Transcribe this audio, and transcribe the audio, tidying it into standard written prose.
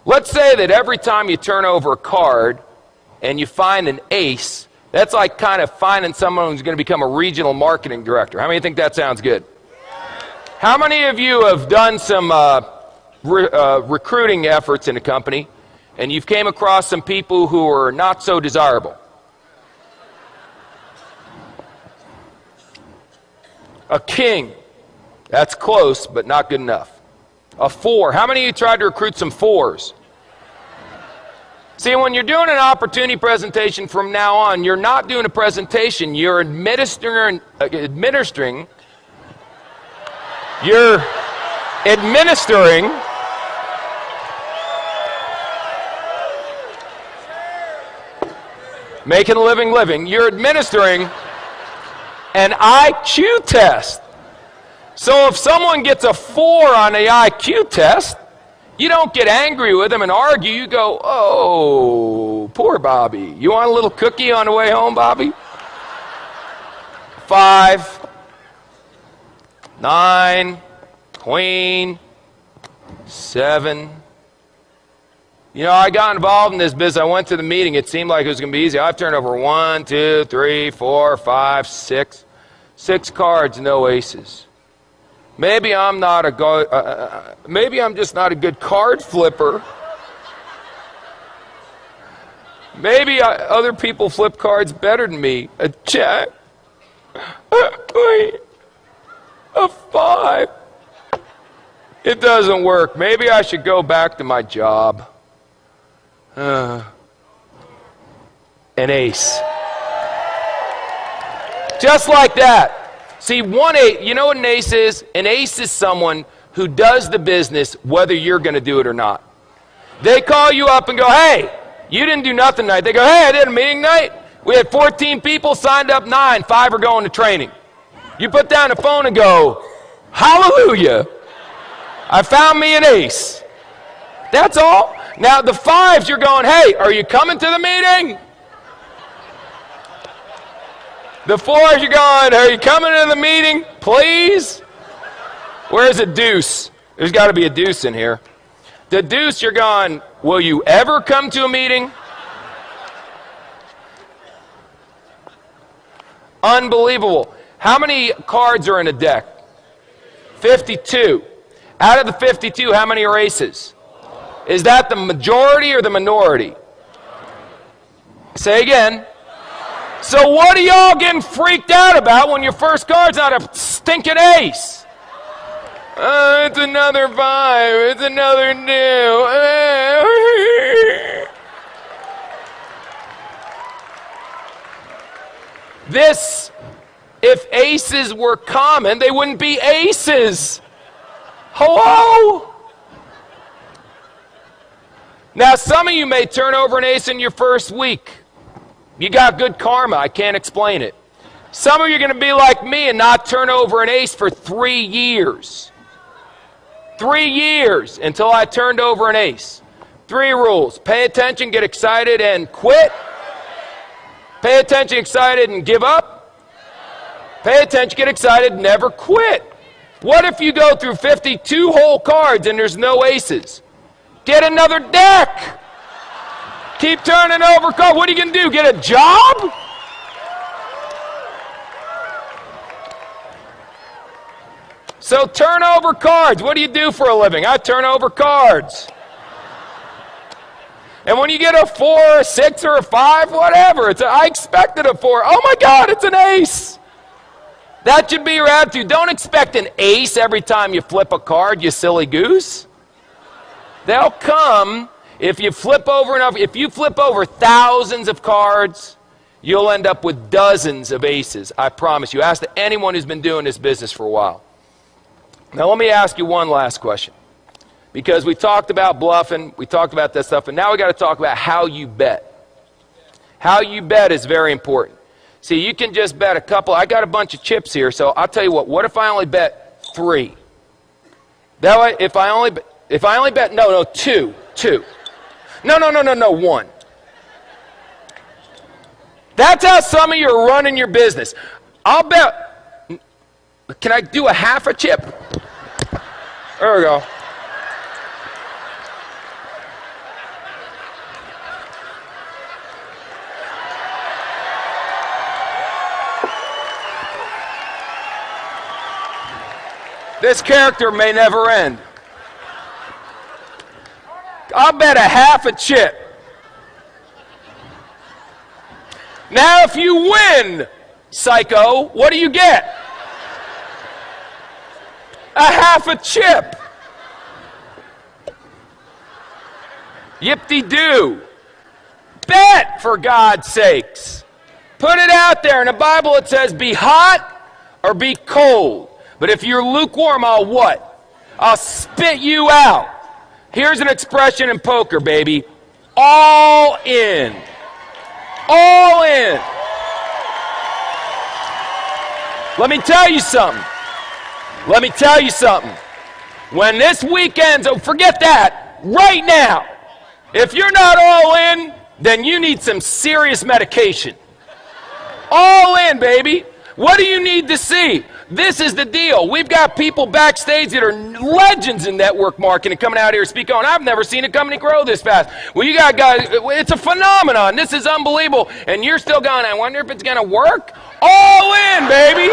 Let's say that every time you turn over a card and you find an ace, that's like kind of finding someone who's going to become a regional marketing director. How many think that sounds good? How many of you have done some recruiting efforts in a company and you've came across some people who are not so desirable? A king. That's close, but not good enough. A 4. How many of you tried to recruit some 4s? See, when you're doing an opportunity presentation from now on, you're not doing a presentation, you're administering making a living, you're administering an IQ test. So if someone gets a 4 on the IQ test, you don't get angry with them and argue. You go, oh, poor Bobby. You want a little cookie on the way home, Bobby? 5, 9, queen, 7. You know, I got involved in this business. I went to the meeting. It seemed like it was going to be easy. I've turned over 1, 2, 3, 4, 5, 6. 6 cards, no aces. Maybe I'm just not a good card flipper. Maybe other people flip cards better than me. A jack. Wait. A 5. It doesn't work. Maybe I should go back to my job. An ace. Just like that. See, 1 8, you know what an ace is? An ace is someone who does the business whether you're going to do it or not. They call you up and go, hey, you didn't do nothing tonight. They go, hey, I did a meeting night. We had 14 people, signed up 9, 5 are going to training. You put down the phone and go, hallelujah, I found me an ace. That's all. Now the 5s, you're going, hey, are you coming to the meeting? The 4s, you're going, are you coming to the meeting, please? Where's a deuce? There's got to be a deuce in here. The deuce, you're going, will you ever come to a meeting? Unbelievable. How many cards are in a deck? 52. Out of the 52, how many are aces? Is that the majority or the minority? Say again. So what are y'all getting freaked out about when your first card's not a stinking ace? It's another 5. It's another 2. This, if aces were common, they wouldn't be aces. Hello? Now, some of you may turn over an ace in your first week. You got good karma. I can't explain it. Some of you are going to be like me and not turn over an ace for 3 years. 3 years until I turned over an ace. 3 rules. Pay attention, get excited, and quit. Pay attention, excited, and give up. Pay attention, get excited, never quit. What if you go through 52 whole cards and there's no aces? Get another deck. Keep turning over cards. What are you going to do? Get a job? So turn over cards. What do you do for a living? I turn over cards. And when you get a 4, a 6, or a 5, whatever, I expected a 4. Oh my God, it's an ace. That should be your attitude. Don't expect an ace every time you flip a card, you silly goose. They'll come. If you flip over enough, if you flip over thousands of cards, you'll end up with dozens of aces. I promise you. Ask anyone who's been doing this business for a while. Now let me ask you one last question. Because we talked about bluffing, we talked about that stuff, and now we got to talk about how you bet. How you bet is very important. See, you can just bet a couple. I got a bunch of chips here, so I'll tell you what if I only bet 3? That way, if I only bet, no, 2. No, 1. That's how some of you are running your business. I'll bet, can I do a half a chip? There we go. This character may never end. I'll bet a half a chip. Now, if you win, psycho, what do you get? A half a chip. Yip-de-doo. Bet, for God's sakes. Put it out there. In the Bible it says be hot or be cold. But if you're lukewarm, I'll what? I'll spit you out. Here's an expression in poker, baby. All in. All in. Let me tell you something. Let me tell you something. When this weekend's over, forget that. Right now. If you're not all in, then you need some serious medication. All in, baby. What do you need to see? This is the deal. We've got people backstage that are legends in network marketing coming out here speaking on. I've never seen a company grow this fast. Well, you got guys, it's a phenomenon. This is unbelievable. And you're still going, I wonder if it's going to work? All in, baby.